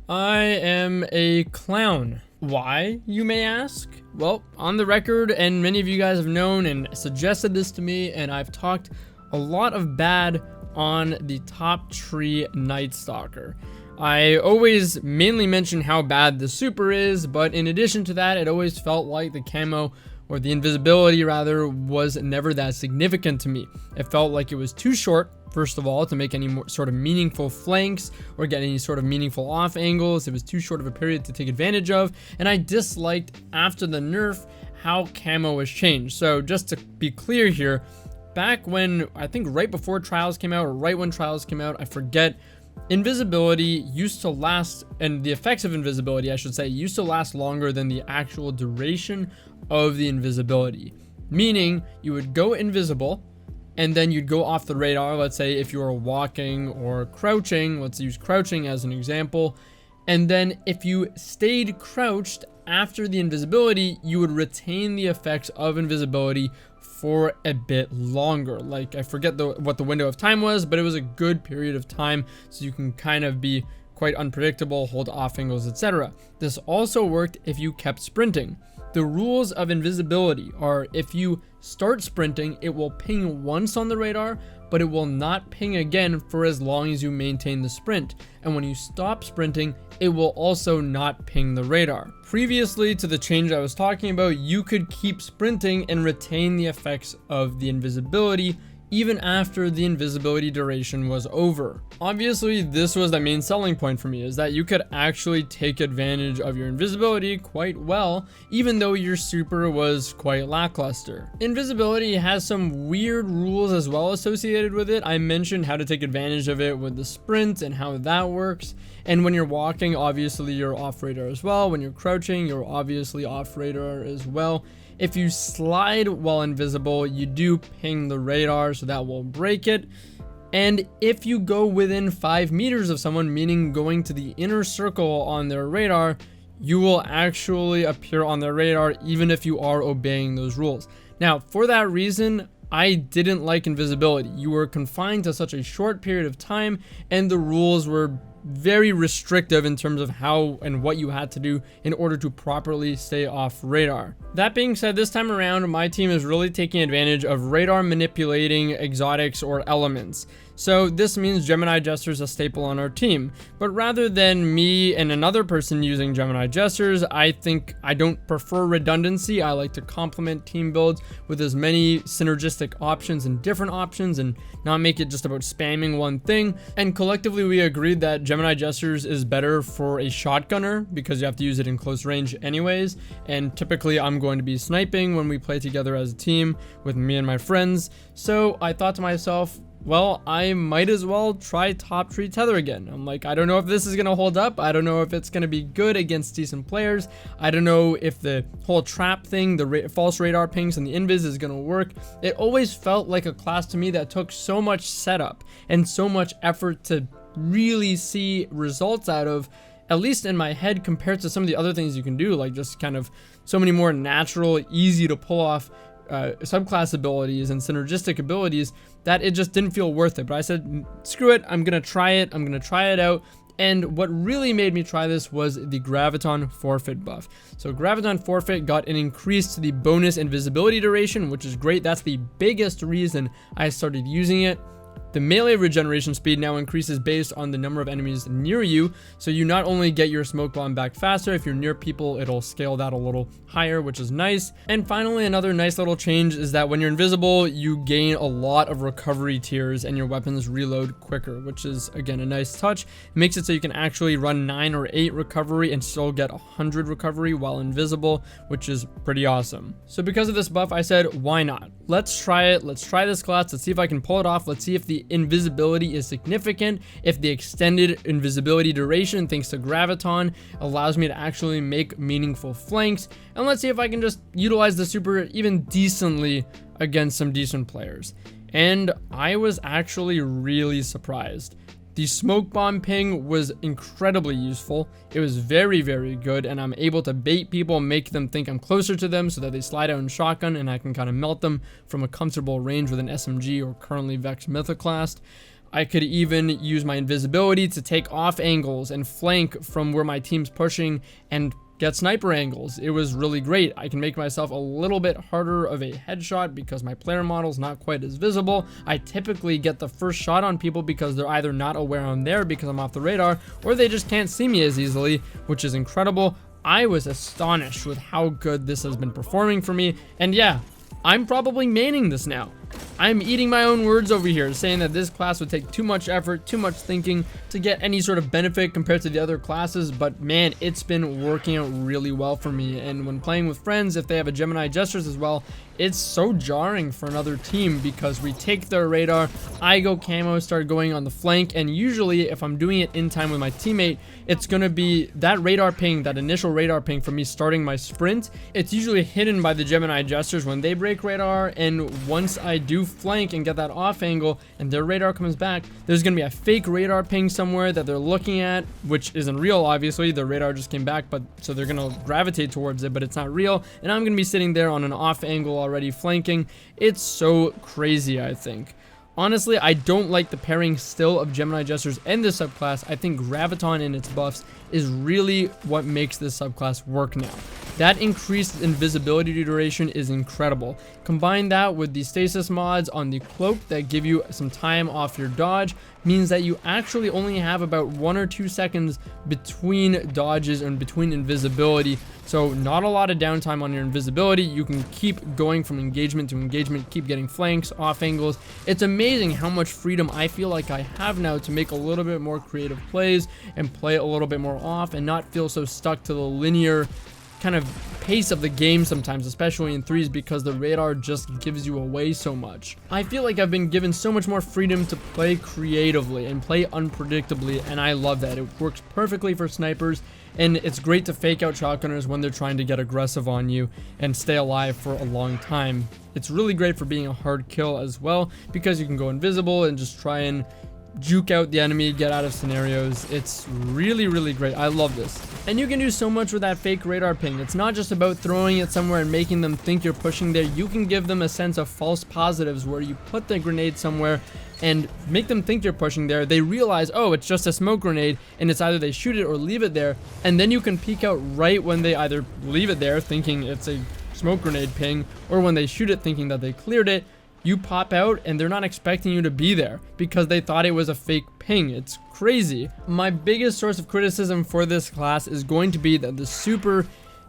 I am a clown. Why, you may ask? Well, on the record, and many of you guys have known and suggested this to me, and I've talked a lot of bad on the top tree nightstalker. I always mainly mention how bad the super is, but in addition to that, it always felt like the camo, or the invisibility rather, was never that significant to me. It felt like it was too short, first of all, to make any more sort of meaningful flanks or get any sort of meaningful off angles. It was too short of a period to take advantage of, and I disliked, after the nerf, how camo was changed. So just to be clear here, back when, I think right before Trials came out, or right when Trials came out, I forget, invisibility used to last, and the effects of invisibility, I should say, used to last longer than the actual duration of the invisibility. Meaning, you would go invisible, and then you'd go off the radar. Let's say if you were walking or crouching, let's use crouching as an example. And then if you stayed crouched after the invisibility, you would retain the effects of invisibility for a bit longer. Like, I forget what the window of time was, but it was a good period of time, so you can kind of be quite unpredictable, hold off angles, etc. This also worked if you kept sprinting. The rules of invisibility are, if you start sprinting, it will ping once on the radar, but it will not ping again for as long as you maintain the sprint. And when you stop sprinting, it will also not ping the radar. Previously to the change I was talking about, you could keep sprinting and retain the effects of the invisibility even after the invisibility duration was over. Obviously, this was the main selling point for me, is that you could actually take advantage of your invisibility quite well, even though your super was quite lackluster. Invisibility has some weird rules as well associated with it. I mentioned how to take advantage of it with the sprint and how that works. And when you're walking, obviously you're off radar as well. When you're crouching, you're obviously off radar as well. If you slide while invisible, you do ping the radar, so that will break it. And if you go within 5 meters of someone, meaning going to the inner circle on their radar, you will actually appear on their radar even if you are obeying those rules. Now, for that reason, I didn't like invisibility. You were confined to such a short period of time, and the rules were very restrictive in terms of how and what you had to do in order to properly stay off radar. That being said, this time around, my team is really taking advantage of radar manipulating exotics or elements. So this means Gemini Jester is a staple on our team. But rather than me and another person using Gemini Jesters, I think I don't prefer redundancy. I like to complement team builds with as many synergistic options and different options, and not make it just about spamming one thing. And collectively we agreed that Gemini Jesters is better for a shotgunner because you have to use it in close range anyways. And typically I'm going to be sniping when we play together as a team with me and my friends. So I thought to myself, well, I might as well try top tree tether again. I'm like, I don't know if this is going to hold up. I don't know if it's going to be good against decent players. I don't know if the whole trap thing, the false radar pings and the invis is going to work. It always felt like a class to me that took so much setup and so much effort to really see results out of, at least in my head, compared to some of the other things you can do, like just kind of so many more natural, easy to pull off subclass abilities and synergistic abilities, that it just didn't feel worth it. But I said, screw it, I'm gonna try it. I'm gonna try it out. And what really made me try this was the Graviton Forfeit buff. So Graviton Forfeit got an increase to the bonus invisibility duration, which is great. That's the biggest reason I started using it. The melee regeneration speed now increases based on the number of enemies near you, so you not only get your smoke bomb back faster, if you're near people, it'll scale that a little higher, which is nice. And finally, another nice little change is that when you're invisible, you gain a lot of recovery tiers and your weapons reload quicker, which is, again, a nice touch. It makes it so you can actually run 9 or 8 recovery and still get 100 recovery while invisible, which is pretty awesome. So because of this buff, I said, why not? Let's try it. Let's try this class. Let's see if I can pull it off. Let's see if the invisibility is significant, if the extended invisibility duration thanks to Graviton allows me to actually make meaningful flanks, and let's see if I can just utilize the super even decently against some decent players. And I was actually really surprised. The smoke bomb ping was incredibly useful. It was very, very good, and I'm able to bait people, make them think I'm closer to them so that they slide out in shotgun, and I can kind of melt them from a comfortable range with an SMG or currently Vex Mythoclast. I could even use my invisibility to take off angles and flank from where my team's pushing and get sniper angles. It was really great. I can make myself a little bit harder of a headshot because my player model's not quite as visible. I typically get the first shot on people because they're either not aware I'm there because I'm off the radar, or they just can't see me as easily, which is incredible. I was astonished with how good this has been performing for me, and yeah, I'm probably maining this now. I'm eating my own words over here, saying that this class would take too much effort, too much thinking to get any sort of benefit compared to the other classes, but man, it's been working out really well for me. And when playing with friends, if they have a Gemini Jesters as well, it's so jarring for another team because we take their radar, I go camo, start going on the flank, and usually if I'm doing it in time with my teammate, it's gonna be that radar ping, that initial radar ping from me starting my sprint. It's usually hidden by the Gemini Jesters when they break radar, and once I do flank and get that off angle and their radar comes back, there's gonna be a fake radar ping somewhere that they're looking at, which isn't real, obviously. The radar just came back, but so they're gonna gravitate towards it, but it's not real, and I'm gonna be sitting there on an off angle already flanking. It's so crazy, I think. Honestly, I don't like the pairing still of Gemini Jesters and this subclass. I think Graviton and its buffs is really what makes this subclass work now. That increased invisibility duration is incredible. Combine that with the stasis mods on the cloak that give you some time off your dodge, means that you actually only have about 1 or 2 seconds between dodges and between invisibility. So not a lot of downtime on your invisibility. You can keep going from engagement to engagement, keep getting flanks, off angles. It's amazing how much freedom I feel like I have now to make a little bit more creative plays and play a little bit more off and not feel so stuck to the linear kind of pace of the game sometimes, especially in threes, because the radar just gives you away so much. I feel like I've been given so much more freedom to play creatively and play unpredictably, and I love that. It works perfectly for snipers, and it's great to fake out shotgunners when they're trying to get aggressive on you and stay alive for a long time. It's really great for being a hard kill as well, because you can go invisible and just try and juke out the enemy, get out of scenarios. It's really, really great. I love this. And you can do so much with that fake radar ping. It's not just about throwing it somewhere and making them think you're pushing there. You can give them a sense of false positives where you put the grenade somewhere and make them think you're pushing there. They realize, oh, it's just a smoke grenade, and it's either they shoot it or leave it there, and then you can peek out right when they either leave it there thinking it's a smoke grenade ping, or when they shoot it thinking that they cleared it. You pop out and they're not expecting you to be there because they thought it was a fake ping. It's crazy. My biggest source of criticism for this class is going to be that the super,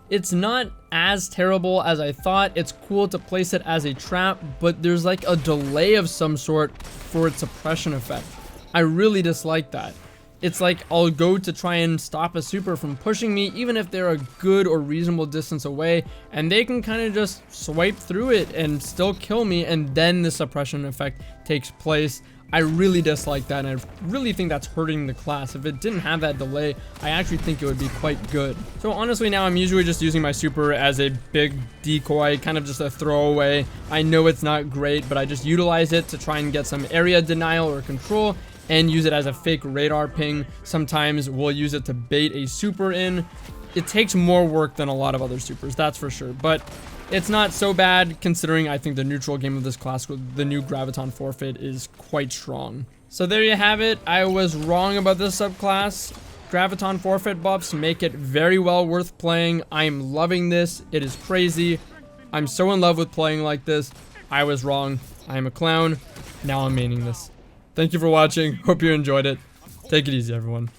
it's not as terrible as I thought. It's cool to place it as a trap, but there's like a delay of some sort for its suppression effect. I really dislike that. It's like I'll go to try and stop a super from pushing me, even if they're a good or reasonable distance away, and they can kind of just swipe through it and still kill me, and then the suppression effect takes place. I really dislike that, and I really think that's hurting the class. If it didn't have that delay, I actually think it would be quite good. So honestly, now I'm usually just using my super as a big decoy, kind of just a throwaway. I know it's not great, but I just utilize it to try and get some area denial or control, and use it as a fake radar ping. Sometimes we'll use it to bait a super in. It takes more work than a lot of other supers, that's for sure, but it's not so bad considering I think the neutral game of this class with the new Graviton Forfeit is quite strong. So there you have it. I was wrong about this subclass. Graviton Forfeit buffs make it very well worth playing. I'm loving this. It is crazy. I'm so in love with playing like this. I was wrong. I am a clown. Now I'm maining this. Thank you for watching. Hope you enjoyed it. Take it easy, everyone.